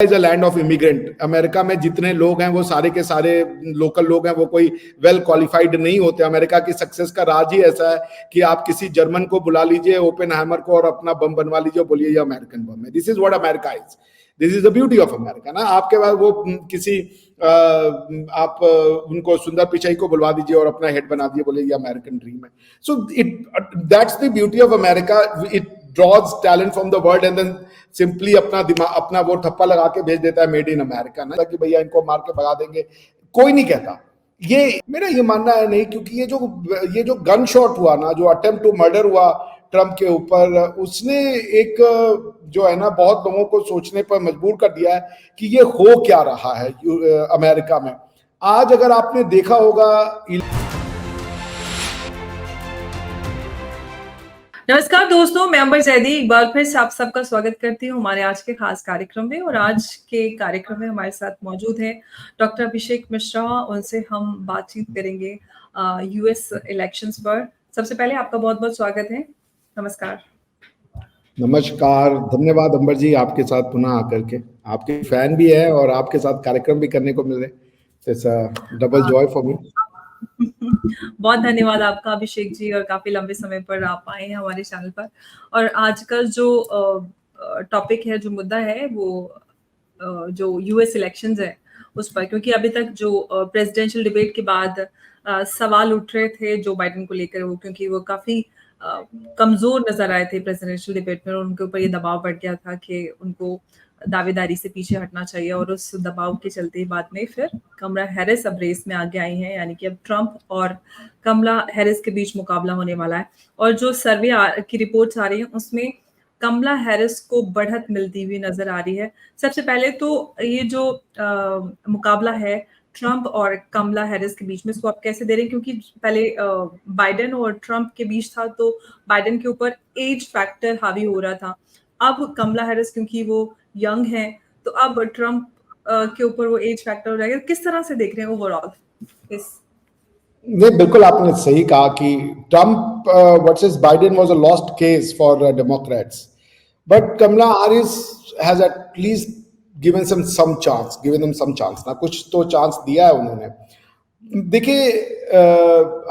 Is a land of immigrant. America में जितने लोग हैं वो सारे के सारे लोकल लोग हैं, वो कोई वेल क्वालिफाइड नहीं होते। अमेरिका की सक्सेस का राज ही ऐसा है कि आप किसी जर्मन को बुला लीजिए, ओपेनहाइमर को, और अपना बम बनवा लीजिए, बोलिए ये अमेरिकन बम है। This is what America is, this is the beauty of America ना। आपके पास वो किसी आप उनको सुंदर पिचाई को बुलवा दीजिए और अपना हेड बना दिए, बोले ये अमेरिकन ड्रीम है। So that's the beauty of America. It draws talent from the world and then simply अपना दिमाग, अपना वो ठप्पा लगा के भेज देता है मेड इन अमेरिका ना, कि भैया इनको मार के भगा देंगे। कोई नहीं कहता। ये मेरा ये मानना है नहीं, क्योंकि ये जो गन शॉट हुआ ना, जो अटेम्प्ट टू मर्डर हुआ ट्रम्प के ऊपर, उसने एक जो है ना बहुत लोगों को सोचने पर मजबूर कर दिया है कि ये हो क्या रहा है अमेरिका में। आज अगर आपने देखा होगा, नमस्कार दोस्तों, मैं अंबर जैदी एक बार फिर से आप सबका स्वागत करती हूँ हमारे आज के खास कार्यक्रम में। और आज के कार्यक्रम में हमारे साथ मौजूद है डॉक्टर अभिषेक मिश्रा। उनसे हम बातचीत करेंगे यूएस इलेक्शंस पर। सबसे पहले आपका बहुत बहुत स्वागत है। नमस्कार। नमस्कार, धन्यवाद अंबर जी, आपके साथ पुनः आकर के। आपके फैन भी है और आपके साथ कार्यक्रम भी करने को मिल रहे, it's a double Joy for me. बहुत धन्यवाद आपका अभिषेक जी, और काफी लंबे समय पर आप आए हैं हमारे चैनल पर। और आज का जो टॉपिक है, जो मुद्दा है, वो जो यूएस इलेक्शंस है उस पर, क्योंकि अभी तक जो प्रेसिडेंशियल डिबेट के बाद सवाल उठ रहे थे जो बाइडेन को लेकर, वो क्योंकि वो काफी कमजोर नजर आए थे प्रेसिडेंशियल डिबेट में, और उनके ऊपर ये दबाव बढ़ गया था कि उनको दावेदारी से पीछे हटना चाहिए। और उस दबाव के चलते बाद में फिर कमला हैरिस अब रेस में आगे आई हैं, यानी कि अब ट्रंप और कमला हैरिस के बीच मुकाबला होने वाला है। और जो सर्वे की रिपोर्ट्स आ रही हैं उसमें कमला हैरिस को बढ़त मिलती हुई नजर आ रही है। सबसे पहले तो ये जो मुकाबला है ट्रंप और कमला हैरिस के बीच में, इसको आप कैसे दे रहे हैं? क्योंकि पहले बाइडेन और ट्रंप के बीच था, तो बाइडेन के ऊपर एज फैक्टर हावी हो रहा था। अब कमला हैरिस क्योंकि वो यंग है, तो अब ट्रंप के ऊपर वो एज फैक्टर हो जाएगा। किस तरह से देख रहे हैं ओवरऑल इस? नहीं, बिल्कुल आपने सही कहा कि Trump versus Biden was a lost case for Democrats, but Kamala Harris has at least given some chance ना, कुछ तो चांस दिया है उन्होंने। देखिए,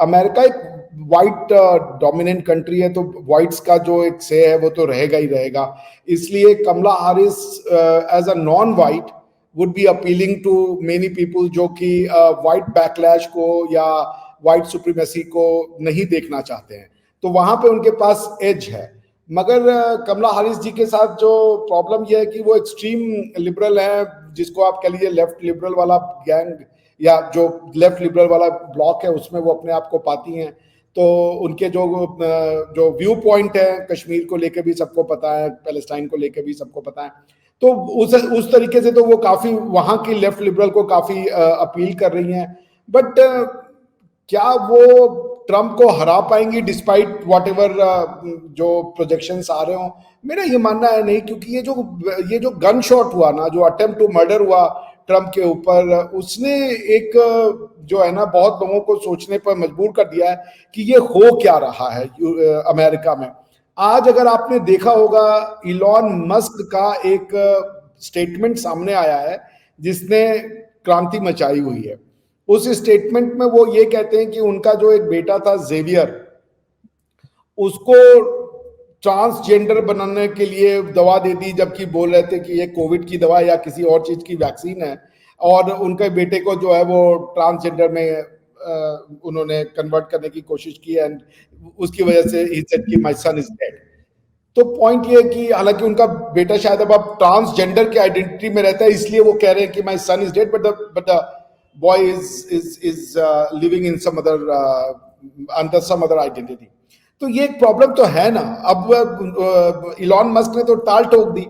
अमेरिका एक वाइट डोमिनेंट कंट्री है, तो वाइट्स का जो एक से है वो तो रहेगा ही रहेगा। इसलिए Kamala Harris as a non white would be appealing to many people जो कि वाइट बैकलैश को या वाइट सुप्रीमेसी को नहीं देखना चाहते हैं, तो वहां पे उनके पास एज है। मगर कमला हैरिस जी के साथ जो प्रॉब्लम यह है कि वो एक्सट्रीम लिबरल है, जिसको आप कह लीजिए लेफ्ट लिबरल वाला गैंग या जो लेफ्ट लिबरल वाला ब्लॉक है, उसमें वो अपने आप को पाती हैं। तो उनके जो व्यू पॉइंट है, कश्मीर को लेकर भी सबको पता है, पैलेस्टाइन को लेकर भी सबको पता है, तो उस तरीके से तो वो काफी वहां की लेफ्ट लिबरल को काफी अपील कर रही हैं। बट क्या वो ट्रंप को हरा पाएंगी डिस्पाइट वॉट एवर जो प्रोजेक्शंस आ रहे हो? मेरा ये मानना है नहीं, क्योंकि ये जो गन शॉट हुआ ना, जो अटेम्प्ट टू मर्डर हुआ ट्रंप के ऊपर, उसने एक जो है ना बहुत लोगों को सोचने पर मजबूर कर दिया है कि ये हो क्या रहा है अमेरिका में। आज अगर आपने देखा होगा, इलॉन मस्क का एक स्टेटमेंट सामने आया है जिसने क्रांति मचाई हुई है। उस स्टेटमेंट में वो ये कहते हैं कि उनका जो एक बेटा था जेवियर, उसको ट्रांसजेंडर बनाने के लिए दवा दे दी, जबकि बोल रहे थे कि ये कोविड की दवा या किसी और चीज की वैक्सीन है, और उनके बेटे को जो है वो ट्रांसजेंडर में उन्होंने कन्वर्ट करने की कोशिश की, एंड उसकी वजह से ही सेड कि माय सन इज डेड। तो पॉइंट ये है कि हालांकि उनका बेटा शायद अब ट्रांसजेंडर के आइडेंटिटी में रहता है, इसलिए वो कह रहे हैं कि my son is dead, but the boy is living in some other under some other identity. तो ये एक प्रॉब्लम तो है ना। अब इलॉन मस्क ने तो टाल ठोक दी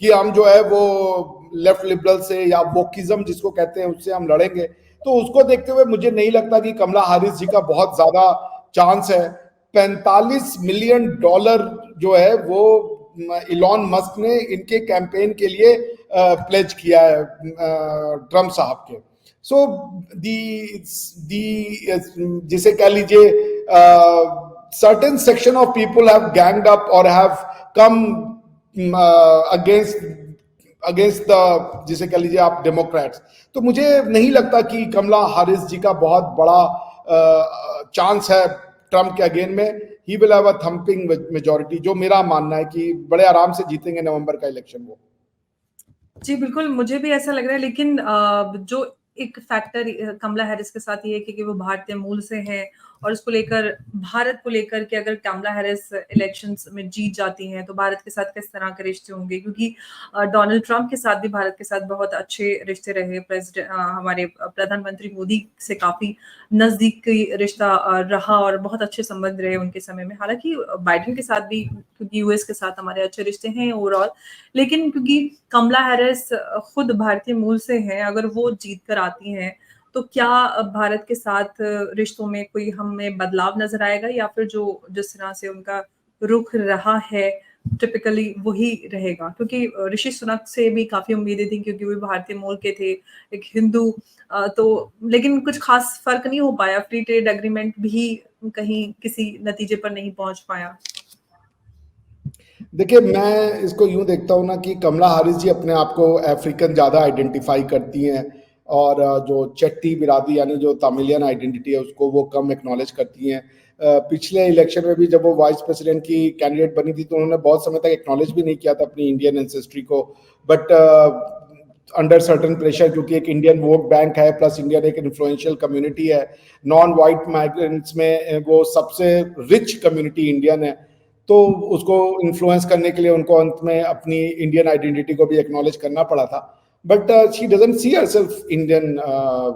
कि हम जो है वो लेफ्ट लिबरल से या वोकिज्म जिसको कहते हैं उससे हम लड़ेंगे। तो उसको देखते हुए मुझे नहीं लगता कि कमला हैरिस जी का बहुत ज्यादा चांस है। $45 मिलियन जो है वो इलॉन मस्क ने इनके कैंपेन के लिए प्लेज किया है ट्रम्प साहब के। सो जिसे कह लीजिए certain section of people have ganged up or have come against against the, जिसे कह लीजिए आप, डेमोक्रेट्स। तो मुझे नहीं लगता कि कमला हैरिस जी का बहुत बड़ा चांस है ट्रम्प के अगेन में। He will have a thumping majority, जो मेरा मानना है कि बड़े आराम से जीतेंगे नवंबर का इलेक्शन वो। जी, बिल्कुल, मुझे भी ऐसा लग रहा है, लेकिन जो एक फैक्टर कमला हैरिस के साथ ये है कि वो भारतीय मूल से हैं और उसको लेकर, भारत को लेकर के अगर कमला हैरिस इलेक्शंस में जीत जाती हैं, तो भारत के साथ किस तरह के रिश्ते होंगे? क्योंकि डोनाल्ड ट्रम्प के साथ भी भारत के साथ बहुत अच्छे रिश्ते रहे। हमारे प्रधानमंत्री मोदी से काफ़ी नज़दीकी रिश्ता रहा और बहुत अच्छे संबंध रहे उनके समय में। हालाँकि बाइडेन के साथ भी, क्योंकि यूएस के साथ हमारे अच्छे रिश्ते हैं ओवरऑल, लेकिन क्योंकि कमला हैरिस खुद भारतीय मूल से हैं, अगर वो जीत कर आती हैं, तो क्या भारत के साथ रिश्तों में कोई हमें बदलाव नज़र आएगा, या फिर जो जिस तरह से उनका रुख रहा है टिपिकली वही रहेगा? क्योंकि ऋषि सुनक से भी काफ़ी उम्मीदें थी, क्योंकि वो भारतीय मूल के थे, एक हिंदू, तो लेकिन कुछ ख़ास फ़र्क नहीं हो पाया, फ्री ट्रेड एग्रीमेंट भी कहीं किसी नतीजे पर नहीं पहुँच पाया। देखिए, मैं इसको यूँ देखता हूँ ना कि कमला हैरिस जी अपने आप को अफ्रीकन ज़्यादा आइडेंटिफ़ाई करती हैं, और जो चट्टी बिरादरी यानी जो तमिलियन आइडेंटिटी है उसको वो कम एक्नॉलेज करती हैं। पिछले इलेक्शन में भी जब वो वाइस प्रेसिडेंट की कैंडिडेट बनी थी तो उन्होंने बहुत समय तक एक्नॉलेज भी नहीं किया था अपनी इंडियन एंसेस्ट्री को। बट अंडर सर्टेन प्रेशर, क्योंकि एक इंडियन वोट बैंक है, प्लस इंडियन एक इन्फ्लुएंशियल कम्युनिटी है, नॉन वाइट माइग्रेंट्स में वो सबसे रिच कम्युनिटी इंडियन है, तो उसको इन्फ्लुएंस करने के लिए उनको अंत में अपनी इंडियन आइडेंटिटी को भी एक्नॉलेज करना पड़ा था। But she doesn't see herself Indian.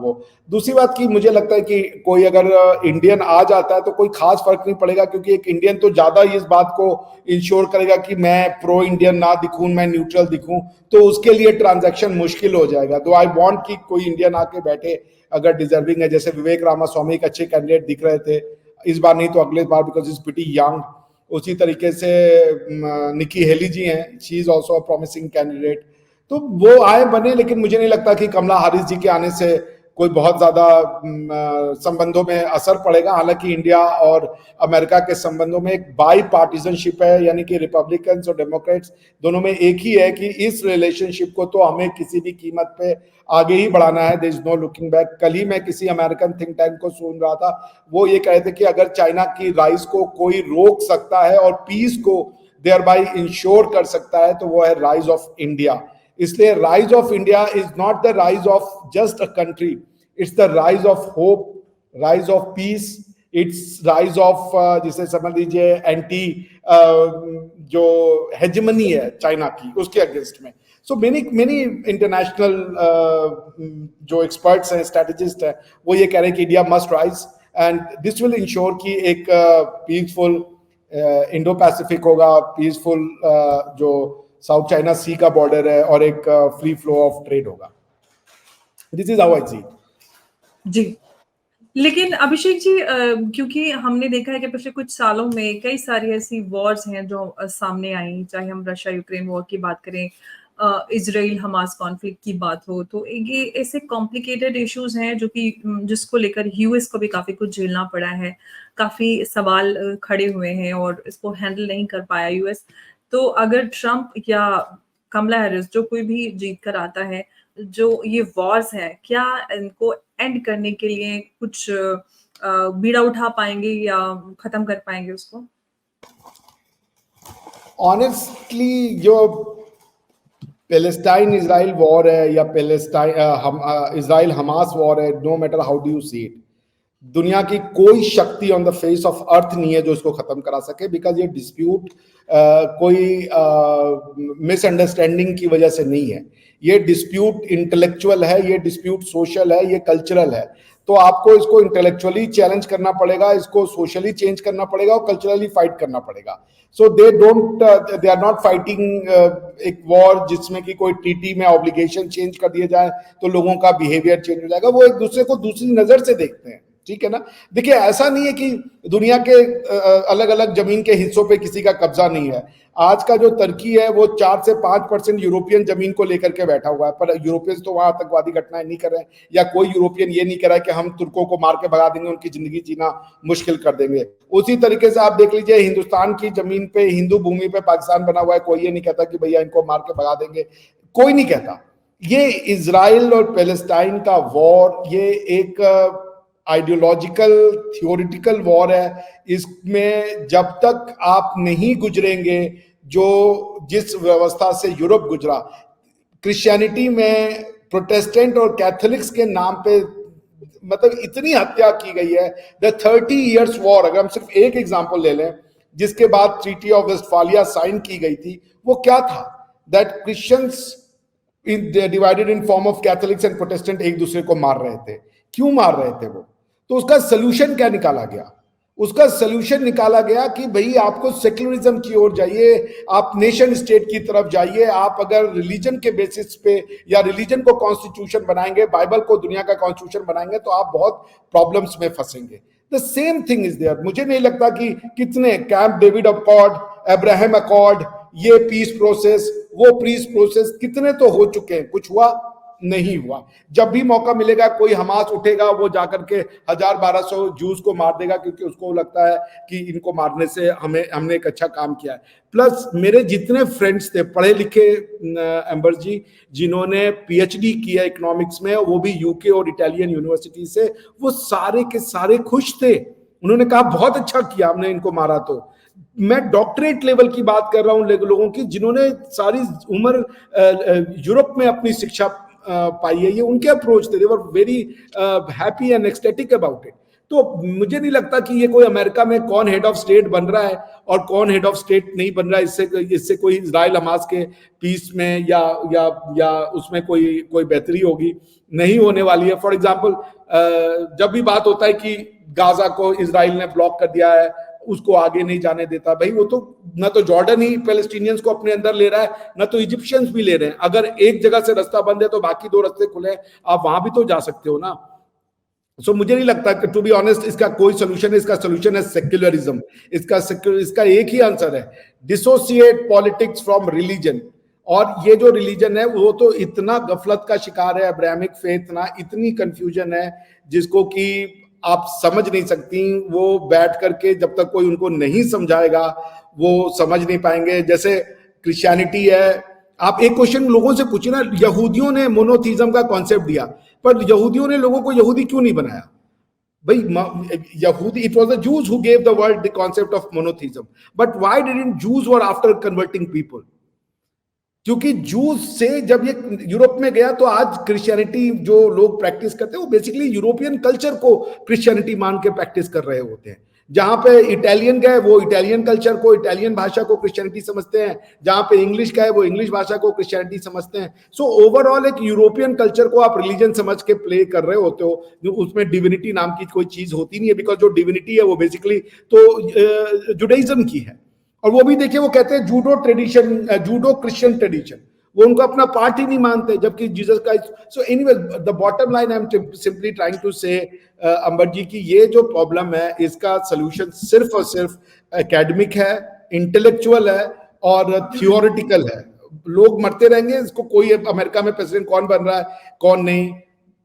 वो दूसरी बात की मुझे लगता है कि कोई अगर इंडियन आ जाता है तो कोई खास फर्क नहीं पड़ेगा, क्योंकि एक इंडियन तो ज्यादा इस बात को इंश्योर करेगा कि मैं प्रो इंडियन ना दिखूं, मैं न्यूट्रल दिखूं, तो उसके लिए ट्रांजैक्शन मुश्किल हो जाएगा। तो आई वांट कि कोई इंडियन आके बैठे अगर डिजर्विंग है, जैसे विवेक रामास्वामी एक अच्छे कैंडिडेट दिख रहे थे इस बार, नहीं तो अगले बार, बिकॉज इज प्रीटी यंग। उसी तरीके से निकी हेली जी हैं, she is also a promising candidate. तो वो आए बने, लेकिन मुझे नहीं लगता कि कमला हैरिस जी के आने से कोई बहुत ज्यादा संबंधों में असर पड़ेगा। हालांकि इंडिया और अमेरिका के संबंधों में एक बाई पार्टीजनशिप है, यानी कि रिपब्लिकन्स और डेमोक्रेट्स दोनों में एक ही है कि इस रिलेशनशिप को तो हमें किसी भी कीमत पे आगे ही बढ़ाना है। There is no looking back. कल ही मैं किसी अमेरिकन थिंक टैंक को सुन रहा था, वो ये कह रहे थे कि अगर चाइना की राइज को कोई रोक सकता है और पीस को देयर बाई इंश्योर कर सकता है तो वो है राइज ऑफ इंडिया। इसलिए rise of India is not the rise of just a country, it's the rise of hope, rise of peace, it's rise of, जिसे समझ लीजिए, एंटी जो हेजमनी है चाइना की उसके अगेंस्ट में। सो मेनी इंटरनेशनल जो एक्सपर्ट्स हैं, स्ट्रेटेजिस्ट हैं, वो ये कह रहे हैं कि India must rise and this will ensure कि एक पीसफुल इंडो पैसिफिक होगा, पीसफुल जो साउथ चाइना सी का बॉर्डर है, और एक फ्री फ्लो ऑफ ट्रेड होगा। दिस इज हाउ आई सी। जी। लेकिन अभिषेक जी, क्योंकि हमने देखा है कि पिछले कुछ सालों में कई सारी ऐसी वॉर्स हैं जो सामने आई, चाहे हम रशिया यूक्रेन वॉर की बात करें, इजराइल हमास कॉन्फ्लिक्ट की बात हो, तो ये ऐसे कॉम्प्लिकेटेड इश्यूज हैं जो कि जिसको लेकर यूएस को भी काफी कुछ झेलना पड़ा है, काफी सवाल खड़े हुए हैं और इसको हैंडल नहीं कर पाया यूएस। तो अगर ट्रम्प या कमला हैरिस, जो कोई भी जीत कर आता है, जो ये वॉर्स हैं, क्या इनको एंड करने के लिए कुछ बीड़ा उठा पाएंगे या खत्म कर पाएंगे उसको? ऑनेस्टली जो पैलेस्टाइन इजराइल वॉर है या पैलेस्टाइन इजराइल हमास वॉर है, no matter how do you see it, दुनिया की कोई शक्ति on the face of earth नहीं है जो इसको खत्म करा सके। बिकॉज ये डिस्प्यूट कोई मिसअंडरस्टैंडिंग की वजह से नहीं है, ये डिस्प्यूट इंटेलेक्चुअल है, ये डिस्प्यूट सोशल है, ये कल्चरल है। तो आपको इसको इंटेलेक्चुअली चैलेंज करना पड़ेगा, इसको सोशली चेंज करना पड़ेगा और कल्चरली फाइट करना पड़ेगा। सो दे आर नॉट फाइटिंग एक वॉर जिसमें कि कोई ट्रीटी में ऑब्लिगेशन चेंज कर दिए जाए तो लोगों का बिहेवियर चेंज हो जाएगा। वो एक दूसरे को दूसरी नजर से देखते हैं, ठीक है ना। देखिए, ऐसा नहीं है कि दुनिया के अलग अलग जमीन के हिस्सों पे किसी का कब्जा नहीं है। आज का जो तुर्की है वो 4 से 5% यूरोपियन जमीन को लेकर के बैठा हुआ है, पर यूरोपियंस तो वहां आतंकवादी घटनाएं नहीं कर रहे हैं, या कोई यूरोपियन ये नहीं कर रहा है कि हम तुर्कों को मार के भगा देंगे, उनकी जिंदगी जीना मुश्किल कर देंगे। उसी तरीके से आप देख लीजिए, हिंदुस्तान की जमीन पे, हिंदू भूमि पे पाकिस्तान बना हुआ है, कोई ये नहीं कहता कि भैया इनको मार के भगा देंगे। कोई नहीं कहता। ये इजराइल और पैलेस्टाइन का वॉर, ये एक आइडियोलॉजिकल थियोरिटिकल वॉर है। इसमें जब तक आप नहीं गुजरेंगे जो जिस व्यवस्था से यूरोप गुजरा, क्रिश्चियनिटी में प्रोटेस्टेंट और कैथोलिक्स के नाम पे मतलब इतनी हत्या की गई है। द 30 इयर्स वॉर, अगर हम सिर्फ एक एग्जांपल ले लें, जिसके बाद ट्रीटी ऑफ वेस्टफालिया साइन की गई थी, वो क्या था? That Christians divided in form of Catholics and Protestant एक दूसरे को मार रहे थे। क्यों मार रहे थे वो? तो उसका सोल्यूशन क्या निकाला गया? उसका सोल्यूशन निकाला गया कि भाई आपको सेक्युलरिज्म की ओर जाइए, आप नेशन स्टेट की तरफ जाइए। आप अगर रिलीजन के बेसिस पे या रिलीजन को कॉन्स्टिट्यूशन बनाएंगे, बाइबल को दुनिया का कॉन्स्टिट्यूशन बनाएंगे, तो आप बहुत प्रॉब्लम्स में फंसेंगे। The same thing is there. मुझे नहीं लगता कि कितने Camp David accord, Abraham accord, ये पीस प्रोसेस, वो पीस प्रोसेस, कितने तो हो चुके हैं, कुछ हुआ नहीं हुआ। जब भी मौका मिलेगा कोई हमास उठेगा, वो जाकर के 1000-1200 जूस को मार देगा, क्योंकि उसको लगता है कि इनको मारने से हमने एक अच्छा काम किया है। प्लस मेरे जितने फ्रेंड्स थे पढ़े लिखे एम्बर जी, जिन्होंने पीएचडी किया इकोनॉमिक्स में, वो भी यूके और इटालियन यूनिवर्सिटी से, वो सारे के सारे खुश थे। उन्होंने कहा बहुत अच्छा किया हमने इनको मारा। तो मैं डॉक्टरेट लेवल की बात कर रहा हूं लोगों की, जिन्होंने सारी उम्र यूरोप में अपनी शिक्षा पाई है। ये उनके अप्रोच थे। They were very happy and ecstatic about it. तो मुझे नहीं लगता कि ये कोई अमेरिका में कौन हेड ऑफ स्टेट बन रहा है और कौन हेड ऑफ स्टेट नहीं बन रहा है, इससे कोई इजराइल हमास के पीस में या उसमें कोई बेहतरी होगी, नहीं होने वाली है। फॉर एग्जाम्पल, जब भी बात होता है कि गाजा को इजराइल ने ब्लॉक कर दिया है, उसको आगे नहीं जाने देता, भाई वो तो ना तो जॉर्डन ही पैलेस्टीनियंस को अपने अंदर ले रहा है, ना तो इजिप्शियंस भी ले रहे हैं। अगर एक जगह से रास्ता बंद है तो बाकी 2 रास्ते खुले हैं, आप वहां भी तो जा सकते हो ना। सो मुझे नहीं लगता कि, टू बी ऑनेस्ट, इसका कोई सोल्यूशन है। इसका सोल्यूशन है सेक्युलरिज्म। इसका एक ही आंसर है, डिसोसिएट पॉलिटिक्स फ्रॉम रिलीजन। और ये जो रिलीजन है वो तो इतना गफलत का शिकार है, अब्राहमिक फेथ ना, इतनी कंफ्यूजन है जिसको कि आप समझ नहीं सकती। वो बैठ करके जब तक कोई उनको नहीं समझाएगा वो समझ नहीं पाएंगे। जैसे क्रिश्चियनिटी है, आप एक क्वेश्चन लोगों से पूछिए ना, यहूदियों ने मोनोथीज्म का कॉन्सेप्ट दिया, पर यहूदियों ने लोगों को यहूदी क्यों नहीं बनाया? भाई यहूदी, it was the juice who gave the world the concept of monotheism, but why didn't juice were after converting people? क्योंकि जूस से जब ये यूरोप में गया, तो आज क्रिश्चियनिटी जो लोग प्रैक्टिस करते हैं वो बेसिकली यूरोपियन कल्चर को क्रिश्चियनिटी मान के प्रैक्टिस कर रहे होते हैं। जहां पे इटालियन गए वो इटालियन कल्चर को, इटालियन भाषा को क्रिश्चियनिटी समझते हैं। जहां पे इंग्लिश गए वो इंग्लिश भाषा को क्रिश्चियनिटी समझते हैं। सो ओवरऑल एक यूरोपियन कल्चर को आप रिलीजन समझ के प्ले कर रहे होते हो, उसमें डिविनिटी नाम की कोई चीज होती नहीं है। बिकॉज जो डिविनिटी है वो बेसिकली तो जुडाइज्म की है। और वो भी देखिए, वो कहते हैं judo tradition, judo Christian tradition, वो उनको अपना पार्ट ही नहीं मानते, जबकि जीसस का। So anyway, the bottom line I am simply trying to say, Ambar जी, की ये जो प्रॉब्लम है इसका सोल्यूशन सिर्फ और सिर्फ एकेडमिक है, इंटेलेक्चुअल है और थियोरिटिकल है। लोग मरते रहेंगे, इसको कोई अमेरिका में प्रेसिडेंट कौन बन रहा है कौन नहीं,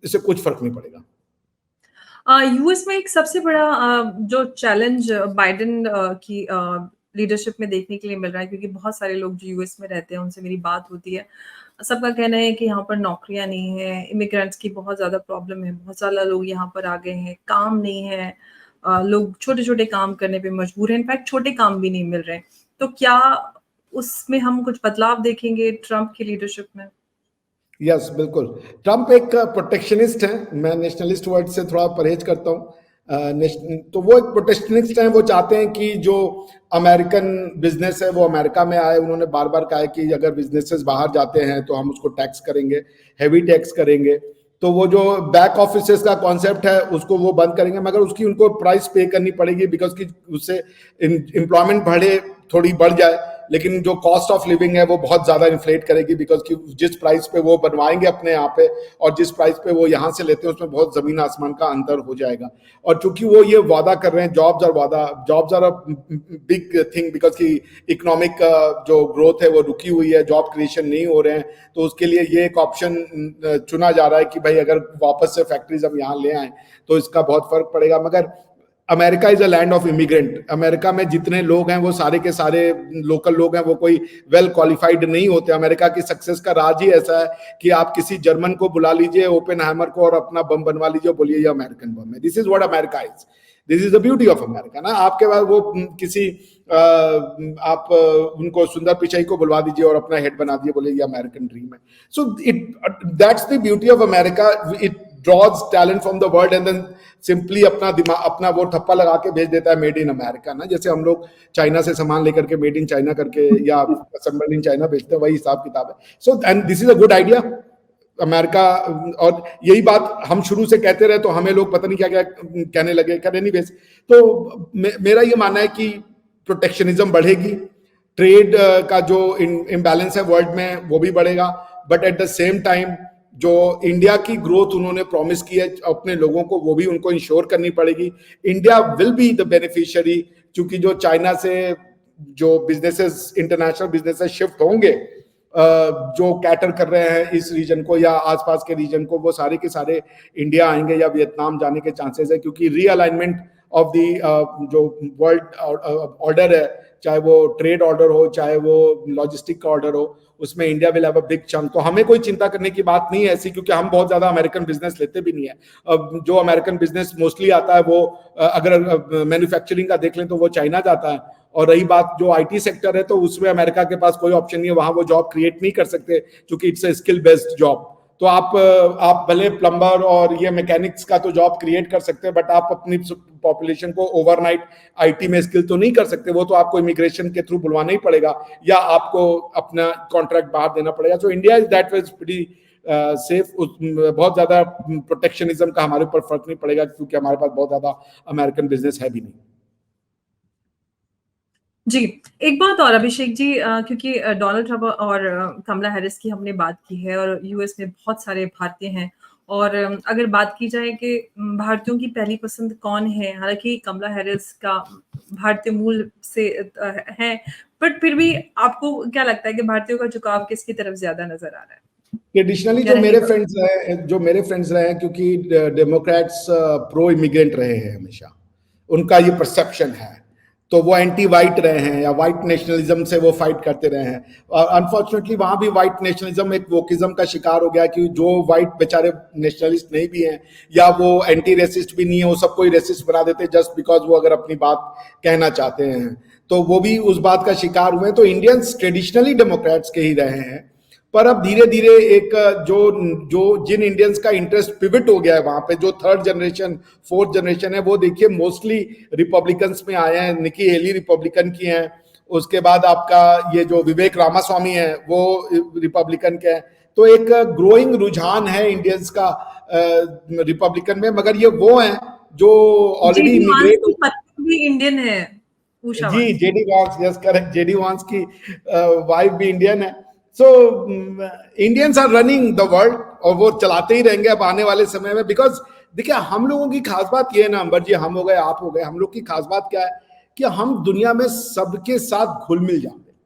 इससे कुछ फर्क नहीं पड़ेगा। यूएस में एक सबसे बड़ा जो चैलेंज बाइडेन की लीडरशिप में देखने के लिए मिल रहा है, क्योंकि बहुत सारे लोग जो यूएस में रहते हैं उनसे मेरी बात होती है, सबका कहना है कि यहाँ पर नौकरियां नहीं है, इमिग्रेंट्स की बहुत ज़्यादा प्रॉब्लम है, बहुत सारे लोग यहाँ पर आ गए हैं, काम नहीं है, लोग छोटे छोटे काम करने पे मजबूर हैं, इनफैक्ट छोटे काम भी नहीं मिल रहे हैं। तो क्या उसमें हम कुछ बदलाव देखेंगे ट्रम्प की लीडरशिप में? यस, बिल्कुल। ट्रम्प एक प्रोटेक्शनिस्ट है। मैं नेशनलिस्ट वर्ड से थोड़ा परहेज करता हूँ। तो वो एक प्रोटेक्शनिस्ट हैं। वो चाहते हैं कि जो अमेरिकन बिजनेस है वो अमेरिका में आए। उन्होंने बार बार कहा है कि अगर बिजनेसेस बाहर जाते हैं तो हम उसको टैक्स करेंगे, हेवी टैक्स करेंगे। तो वो जो बैक ऑफिसेस का कॉन्सेप्ट है उसको वो बंद करेंगे, मगर उसकी उनको प्राइस पे करनी पड़ेगी, बिकॉज कि उससे एम्प्लॉयमेंट थोड़ी बढ़ जाए, लेकिन जो कॉस्ट ऑफ लिविंग है वो बहुत ज्यादा इन्फ्लेट करेगी, बिकॉज कि जिस प्राइस पे वो बनवाएंगे अपने यहाँ पे और जिस प्राइस पे वो यहाँ से लेते हैं उसमें बहुत जमीन आसमान का अंतर हो जाएगा। और चूंकि वो ये वादा कर रहे हैं, jobs are a big thing, because कि इकोनॉमिक जो ग्रोथ है वो रुकी हुई है, जॉब क्रिएशन नहीं हो रहे हैं, तो उसके लिए ये एक ऑप्शन चुना जा रहा है कि भाई अगर वापस से फैक्ट्रीज हम यहाँ ले आए तो इसका बहुत फर्क पड़ेगा। मगर America is a land of immigrant. America में जितने लोग हैं वो सारे के सारे लोकल लोग हैं, वो कोई वेल क्वालिफाइड नहीं होते। अमेरिका की सक्सेस का राज ही ऐसा है कि आप किसी जर्मन को बुला लीजिए, ओपेनहाइमर को, और अपना बम बनवा लीजिए, बोलिए ये अमेरिकन बम है। This is what America is, this is the beauty of America ना। आपके पास वो किसी आप उनको सुंदर पिचाई को बुलवा दीजिए और अपना हेड बना दिए, बोले ये अमेरिकन ड्रीम है। So that's the beauty of America, it draws talent from the world and then simply अपना दिमाग, अपना वो ठप्पा लगा के भेज देता है मेड इन अमेरिका ना। जैसे हम लोग चाइना से सामान लेकर के मेड इन चाइना करके या असेंबल्ड इन चाइना भेजते हैं, वही हिसाब किताब है। So and this is a good idea America. और यही बात हम शुरू से कहते रहे तो हमें लोग पता नहीं क्या क्या कहने लगे, करे नहीं भेज। तो मेरा ये मानना है कि प्रोटेक्शनिज्म बढ़ेगी, ट्रेड का जो इम्बैलेंस है वर्ल्ड में वो भी बढ़ेगा, but at the same time जो इंडिया की ग्रोथ उन्होंने प्रॉमिस की है अपने लोगों को, वो भी उनको इंश्योर करनी पड़ेगी। India will be the beneficiary, क्योंकि जो चाइना से जो बिजनेसेस, इंटरनेशनल बिजनेसेस शिफ्ट होंगे, जो कैटर कर रहे हैं इस रीजन को या आसपास के रीजन को, वो सारे के सारे इंडिया आएंगे या वियतनाम जाने के चांसेस है, क्योंकि रीअलाइनमेंट ऑफ दी जो वर्ल्ड ऑर्डर है, चाहे वो ट्रेड ऑर्डर हो, चाहे वो लॉजिस्टिक का ऑर्डर हो, उसमें India will have a big chunk. तो हमें कोई चिंता करने की बात नहीं है ऐसी, क्योंकि हम बहुत ज्यादा अमेरिकन बिजनेस लेते भी नहीं है। अब जो अमेरिकन बिजनेस मोस्टली आता है वो अगर मैन्युफैक्चरिंग का देख लें तो वो चाइना जाता है। और रही बात जो आईटी सेक्टर है, तो उसमें अमेरिका के पास कोई ऑप्शन नहीं है, वहां वो जॉब क्रिएट नहीं कर सकते, क्योंकि it's a skill based job. तो आप भले प्लम्बर और ये मैकेनिक्स का तो जॉब क्रिएट कर सकते हैं, बट आप अपनी पॉपुलेशन को ओवरनाइट आईटी में स्किल तो नहीं कर सकते। वो तो आपको इमिग्रेशन के थ्रू बुलवाना ही पड़ेगा या आपको अपना कॉन्ट्रैक्ट बाहर देना पड़ेगा। So India is that way pretty safe. बहुत ज्यादा प्रोटेक्शनिज्म का हमारे ऊपर फर्क नहीं पड़ेगा, क्योंकि हमारे पास बहुत ज्यादा अमेरिकन बिजनेस है भी नहीं। जी, एक बात और अभिषेक जी, क्योंकि डोनाल्ड ट्रंप और कमला हैरिस की हमने बात की है और यूएस में बहुत सारे भारतीय हैं, और अगर बात की जाए कि भारतीयों की पहली पसंद कौन है, हालांकि कमला हैरिस का भारतीय मूल से है, बट फिर भी आपको क्या लगता है कि भारतीयों का झुकाव किसकी तरफ ज्यादा नजर आ रहा है? ट्रेडिशनली जो मेरे फ्रेंड्स रहे हैं, क्योंकि डेमोक्रेट्स प्रो इमिग्रेंट रहे हैं हमेशा, उनका ये परसेप्शन है, तो वो एंटी वाइट रहे हैं या वाइट नेशनलिज्म से वो फाइट करते रहे हैं। और अनफॉर्चुनेटली वहां भी वाइट नेशनलिज्म एक वोकिज्म का शिकार हो गया, कि जो वाइट बेचारे नेशनलिस्ट नहीं भी हैं या वो एंटी रेसिस्ट भी नहीं है, वो सबको ही रेसिस्ट बना देते जस्ट बिकॉज वो अगर अपनी बात कहना चाहते हैं, तो वो भी उस बात का शिकार हुए। तो इंडियंस ट्रेडिशनली डेमोक्रेट्स के ही रहे हैं, पर अब धीरे धीरे एक जिन इंडियंस का इंटरेस्ट पिविट हो गया है वहां पे, जो थर्ड जनरेशन फोर्थ जनरेशन है, वो देखिए मोस्टली रिपब्लिकन्स में आए हैं। निकी हेली रिपब्लिकन की हैं, उसके बाद आपका ये जो विवेक रामास्वामी है वो रिपब्लिकन के हैं। तो एक ग्रोइंग रुझान है इंडियंस का रिपब्लिकन में, मगर ये वो हैं जो ऑलरेडी इमिग्रेट भी इंडियन है। जी, JD Vance, yes correct, JD Vance की वाइफ भी इंडियन है। So Indians are running the world, और वो चलाते ही रहेंगे अब आने वाले समय में। बिकॉज देखिए, हम लोगों की खास बात ये है ना अंबर जी, हम हो गए, आप हो गए, हम लोग की खास बात क्या है कि हम दुनिया में सबके साथ घुल मिल जाते हैं।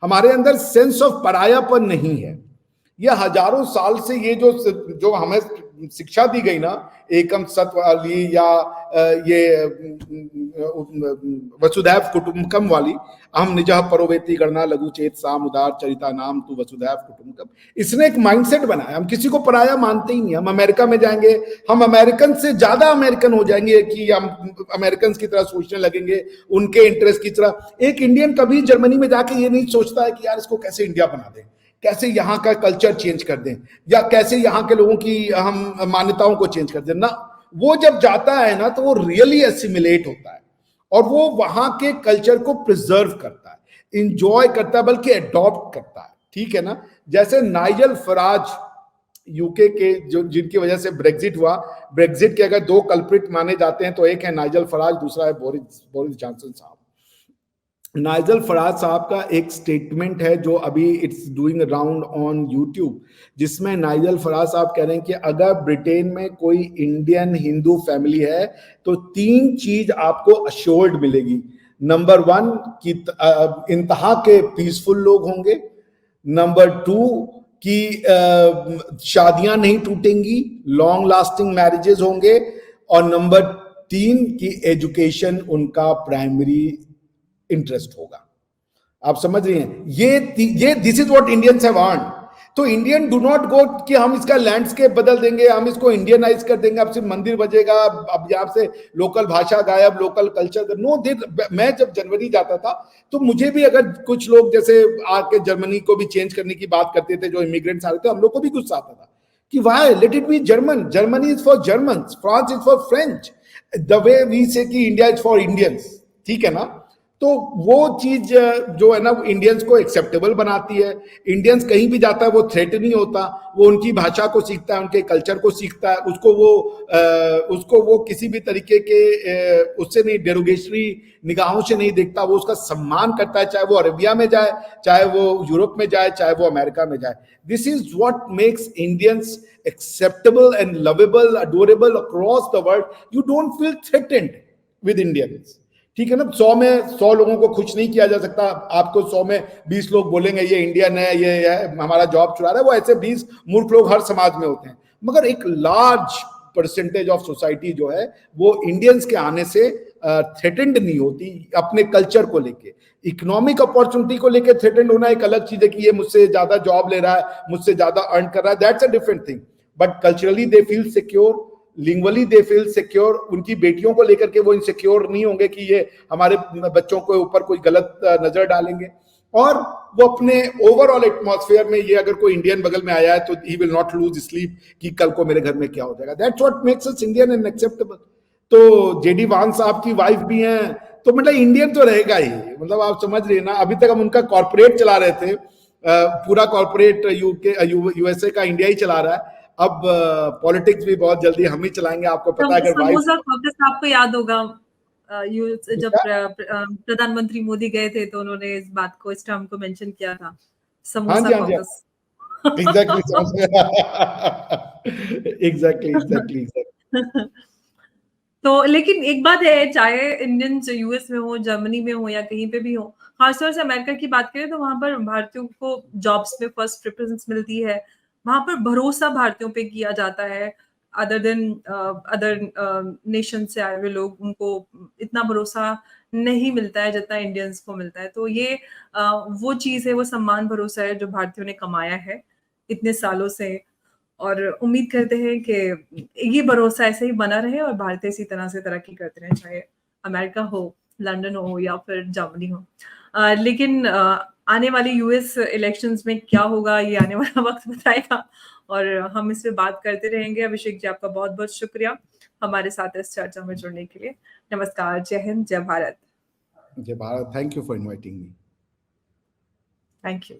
हमारे अंदर सेंस ऑफ परायापन नहीं है। ये हजारों साल से ये जो हमें शिक्षा दी गई ना, एकम सत्व वाली या ये वसुधैव कुटुंबकम वाली, अहम निजः परोवेति गणना लघु चेत साम उदार चरिता नाम तू वसुधैव कुटुंबकम, इसने एक माइंडसेट बनाया। हम किसी को पराया मानते ही नहीं। हम अमेरिका में जाएंगे, हम अमेरिकन से ज्यादा अमेरिकन हो जाएंगे, कि हम अमेरिकन की तरह सोचने लगेंगे, उनके इंटरेस्ट की तरह। एक इंडियन कभी जर्मनी में जाके ये नहीं सोचता है कि यार इसको कैसे इंडिया बना दें, कैसे यहाँ का कल्चर चेंज कर दें, या कैसे यहाँ के लोगों की हम मान्यताओं को चेंज कर दें ना। वो जब जाता है ना, तो वो रियली एसिमिलेट होता है और वो वहां के कल्चर को प्रिजर्व करता है, इंजॉय करता है, बल्कि अडॉप्ट करता है। ठीक है ना। जैसे नाइजल फराज यूके के, जो जिनकी वजह से ब्रेग्जिट हुआ, ब्रेग्जिट के अगर दो कल्प्रिट माने जाते हैं तो एक है नाइजल फराज, दूसरा है बोरिस जॉनसन साहब। नाइजल फराज साहब का एक स्टेटमेंट है जो अभी it's doing round on YouTube, जिसमें नाइजल फराज साहब कह रहे हैं कि अगर ब्रिटेन में कोई इंडियन हिंदू फैमिली है तो 3 चीज आपको अश्योर्ड मिलेगी। नंबर 1 कि इंतहा के पीसफुल लोग होंगे, नंबर 2 कि शादियां नहीं टूटेंगी, लॉन्ग लास्टिंग मैरिजेस होंगे, और नंबर 3 की एजुकेशन उनका प्राइमरी इंटरेस्ट होगा। आप समझ रही हैं, ये this is what Indians have earn. तो इंडियन डू नॉट गो कि हम इसका लैंडस्केप बदल देंगे, हम इसको इंडियनाइज कर देंगे, अब सिर्फ मंदिर बजेगा, अब यहाँ से लोकल भाषा गायब, लोकल कल्चर नो। मैं जब जर्मनी जाता था तो मुझे भी, अगर कुछ लोग जैसे आके जर्मनी को भी चेंज करने की बात करते थे, जो इमिग्रेंट्स आ रहे थे, हम लोग को भी गुस्सा आता था कि why let it be German, Germany is for Germans, France is for French, the way we say कि इंडिया इज फॉर इंडियंस, ठीक है ना। तो वो चीज जो है ना, इंडियंस को एक्सेप्टेबल बनाती है। इंडियंस कहीं भी जाता है वो थ्रेट नहीं होता, वो उनकी भाषा को सीखता है, उनके कल्चर को सीखता है, उसको वो किसी भी तरीके के उससे नहीं, डेरोगेटरी निगाहों से नहीं देखता, वो उसका सम्मान करता है, चाहे वो अरेबिया में जाए, चाहे वो यूरोप में जाए, चाहे वो अमेरिका में जाए। This is what makes Indians acceptable and lovable, adorable across the world. You don't feel threatened with Indians, ठीक है ना। 100 में 100 लोगों को खुश नहीं किया जा सकता। आपको 100 में 20 लोग बोलेंगे ये इंडियन है, ये है, हमारा जॉब चुरा रहा है, वो ऐसे 20 मूर्ख लोग हर समाज में होते हैं। मगर एक लार्ज परसेंटेज ऑफ सोसाइटी जो है वो इंडियंस के आने से थ्रेटेंड नहीं होती, अपने कल्चर को लेके। इकोनॉमिक अपॉर्चुनिटी को लेके थ्रेटेंड होना एक अलग चीज है कि ये मुझसे ज्यादा जॉब ले रहा है, मुझसे ज्यादा अर्न कर रहा है, that's a different thing. But culturally they feel secure, lingually they feel secure. उनकी बेटियों को लेकर के वो इनसिक्योर नहीं होंगे कि ये हमारे बच्चों के ऊपर कोई गलत नजर डालेंगे। और वो अपने ओवरऑल एटमॉस्फेयर में, ये अगर कोई इंडियन बगल में आया है तो he will not lose sleep कि कल को मेरे घर में क्या हो जाएगा। That's what makes us Indian and acceptable. तो जेडी वान साहब की वाइफ भी हैं, तो मतलब इंडियन तो रहेगा ही, मतलब आप समझ रहे हैं ना। अभी तक हम उनका कॉर्पोरेट चला रहे थे, पूरा कॉर्पोरेट यूएसए का इंडिया ही चला रहा है। अब पॉलिटिक्स भी बहुत जल्दी हम ही चलाएंगे, आपको पता है। अगर समोसा कॉकस आपको याद होगा, जब प्रधानमंत्री मोदी गए थे तो उन्होंने इस बात को, इस टर्म को मेंशन किया था, हाँ समोसा जी, हाँ जी, कॉकस। Exactly, exactly. तो लेकिन एक बात है, चाहे इंडियंस यूएस में हो, जर्मनी में हो या कहीं पे भी हो, खासतौर से अमेरिका की बात करें तो वहां पर भारतीयों को जॉब्स में फर्स्ट प्रेफरेंस मिलती है। वहां पर भरोसा भारतीयों पे किया जाता है। अदर देन अदर नेशन से आए हुए लोग, उनको इतना भरोसा नहीं मिलता है जितना इंडियंस को मिलता है। तो ये वो चीज है, वो सम्मान भरोसा है जो भारतीयों ने कमाया है इतने सालों से। और उम्मीद करते हैं कि ये भरोसा ऐसे ही बना रहे और भारतीय इसी तरह से तरक्की करते रहें, चाहे अमेरिका हो, लंदन हो या फिर जर्मनी हो। लेकिन आने वाली यूएस इलेक्शंस में क्या होगा ये आने वाला वक्त बताएगा, और हम इस पे बात करते रहेंगे। अभिषेक जी, आपका बहुत बहुत शुक्रिया हमारे साथ इस चर्चा में जुड़ने के लिए। नमस्कार, जय हिंद, जय भारत। जय Bharat. Thank you for inviting me. Thank you.